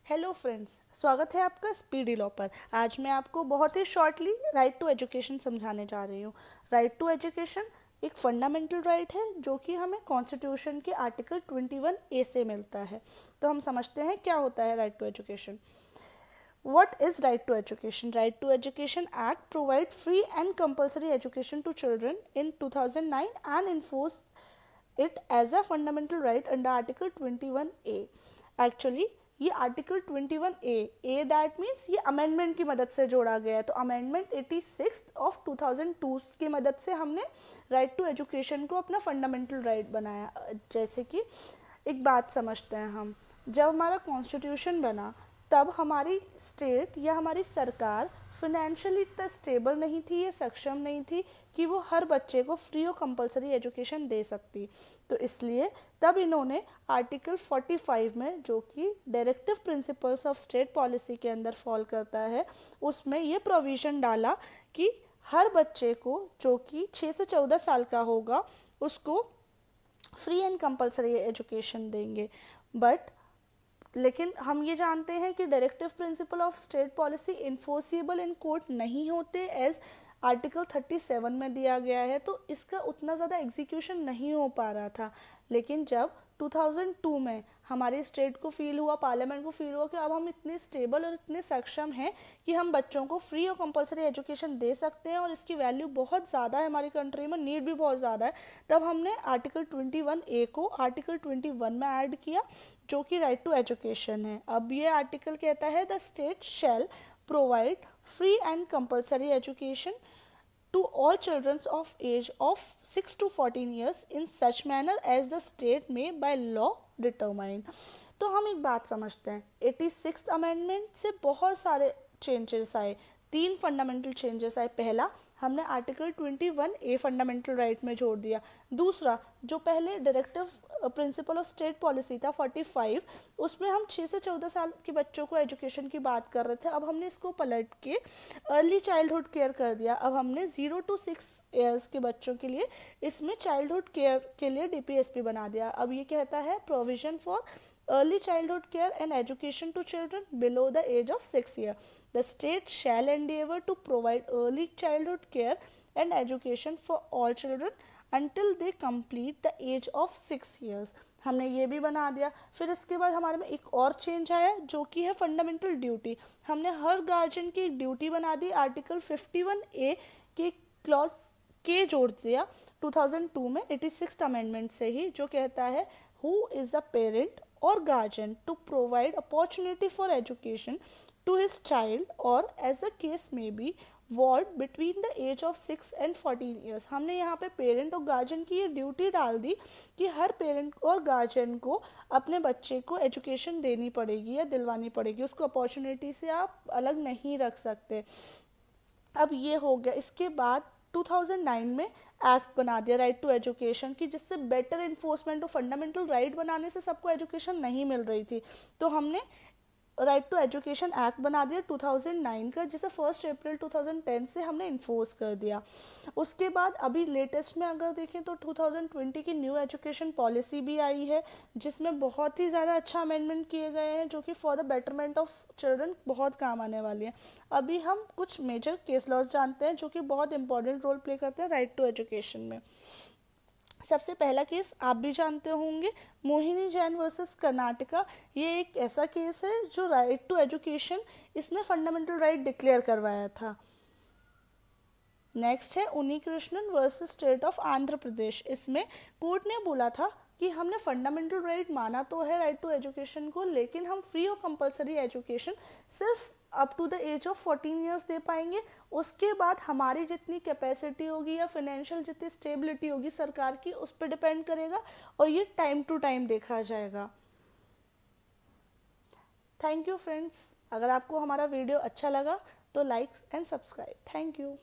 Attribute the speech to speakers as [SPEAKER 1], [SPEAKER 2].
[SPEAKER 1] Hello friends, स्वागत है आपका स्पीडी लॉ पर। आज मैं आपको बहुत ही शॉर्टली राइट टू एजुकेशन समझाने जा रही हूँ। राइट टू एजुकेशन एक फंडामेंटल राइट है जो कि हमें कॉन्स्टिट्यूशन के आर्टिकल 21A से मिलता है। तो हम समझते हैं क्या होता है right to education. What is right to education? Right to Education Act provide free and compulsory education to children in 2009 and enforce it as a fundamental right under Article 21A. Actually ये article 21A that means ये amendment की मदद से जोड़ा गया है। तो amendment 86 of 2002 की मदद से हमने राइट टू एजुकेशन को अपना फंडामेंटल राइट बनाया। जैसे कि एक बात समझते हैं हम, जब हमारा कॉन्स्टिट्यूशन बना तब हमारी स्टेट या हमारी सरकार फिनेंशियली इतना स्टेबल नहीं थी या सक्षम नहीं थी कि वो हर बच्चे को फ्री और कंपलसरी एजुकेशन दे सकती। तो इसलिए तब इन्होंने आर्टिकल 45 में, जो कि directive principles of state policy के अंदर फॉल करता है, उसमें ये प्रोविज़न डाला कि हर बच्चे को जो कि 6 से 14 साल का होगा उसको फ्री एंड कंपलसरी एजुकेशन देंगे। लेकिन हम ये जानते हैं कि directive principle of state policy enforceable in court नहीं होते एज आर्टिकल 37 में दिया गया है, तो इसका उतना ज़्यादा एग्जीक्यूशन नहीं हो पा रहा था। लेकिन जब 2002 में हमारी स्टेट को फील हुआ, पार्लियामेंट को फील हुआ कि अब हम इतने स्टेबल और इतने सक्षम हैं कि हम बच्चों को फ्री और कंपलसरी एजुकेशन दे सकते हैं और इसकी वैल्यू बहुत ज़्यादा है हमारी कंट्री में, नीड भी बहुत ज़्यादा है, तब हमने आर्टिकल 21A को आर्टिकल 21 में ऐड किया जो कि राइट टू एजुकेशन है। अब ये आर्टिकल कहता है the state shall provide free and compulsory education to all children of age of 6 to 14 years in such manner as the state may by law determine। तो हम एक बात समझते हैं, 86th अमेंडमेंट से बहुत सारे चेंजेस आए, 3 फंडामेंटल चेंजेस आए। पहला, हमने आर्टिकल 21A फंडामेंटल राइट में जोड़ दिया। दूसरा, जो पहले directive principle of state policy था 45, उसमें हम 6 से 14 साल के बच्चों को एजुकेशन की बात कर रहे थे, अब हमने इसको पलट के अर्ली चाइल्डहुड केयर कर दिया। अब हमने 0 to 6 ईयर्स के बच्चों के लिए इसमें चाइल्डहुड केयर के लिए DPSP बना दिया। अब ये कहता है provision for early childhood care and education to children below the age of 6 years. The state shall endeavor to provide early childhood care and education for all children until they complete the age of 6 years. हमने ये भी बना दिया। फिर इसके बाद हमारे में एक और चेंज आया जो कि है फंडामेंटल ड्यूटी। हमने हर गार्जियन की एक ड्यूटी बना दी, आर्टिकल 51A के क्लॉज के जोड़ दिया 2002 में 86th अमेंडमेंट से ही, जो कहता है who is the parent or guardian to provide opportunity for education to his child or as the case may be ward between the age of 6 and 14 years। हमने यहाँ पे पेरेंट और गार्जियन की ये ड्यूटी डाल दी कि हर पेरेंट और guardian को अपने बच्चे को एजुकेशन देनी पड़ेगी या दिलवानी पड़ेगी, उसको अपॉर्चुनिटी से आप अलग नहीं रख सकते। अब ये हो गया। इसके बाद 2009 में एक्ट बना दिया राइट टू एजुकेशन की, जिससे बेटर इन्फोर्समेंट और फंडामेंटल राइट बनाने से सबको एजुकेशन नहीं मिल रही थी, तो हमने राइट टू एजुकेशन एक्ट बना दिया 2009 का, जिसे 1 अप्रैल 2010 से हमने इन्फोर्स कर दिया। उसके बाद अभी लेटेस्ट में अगर देखें तो 2020 की न्यू एजुकेशन पॉलिसी भी आई है, जिसमें बहुत ही ज़्यादा अच्छा अमेंडमेंट किए गए हैं जो कि for the betterment of children बहुत काम आने वाली है। अभी हम कुछ मेजर केस लॉज जानते हैं जो कि बहुत इंपॉर्टेंट रोल प्ले करते हैं राइट टू एजुकेशन में। सबसे पहला केस आप भी जानते होंगे, मोहिनी जैन वर्सेस कर्नाटका। ये एक ऐसा केस है जो राइट टू एजुकेशन इसने फंडामेंटल राइट डिक्लेयर करवाया था। नेक्स्ट है Unni Krishnan versus state of Andhra Pradesh. इसमें कोर्ट ने बोला था कि हमने फंडामेंटल राइट माना तो है राइट टू एजुकेशन को, लेकिन हम फ्री और कंपलसरी एजुकेशन सिर्फ up to the age of 14 years दे पाएंगे। उसके बाद हमारी जितनी कैपेसिटी होगी या फाइनेंशियल जितनी स्टेबिलिटी होगी सरकार की, उस पर डिपेंड करेगा और ये टाइम टू टाइम देखा जाएगा। Thank you friends. अगर आपको हमारा वीडियो अच्छा लगा तो like and subscribe. Thank you.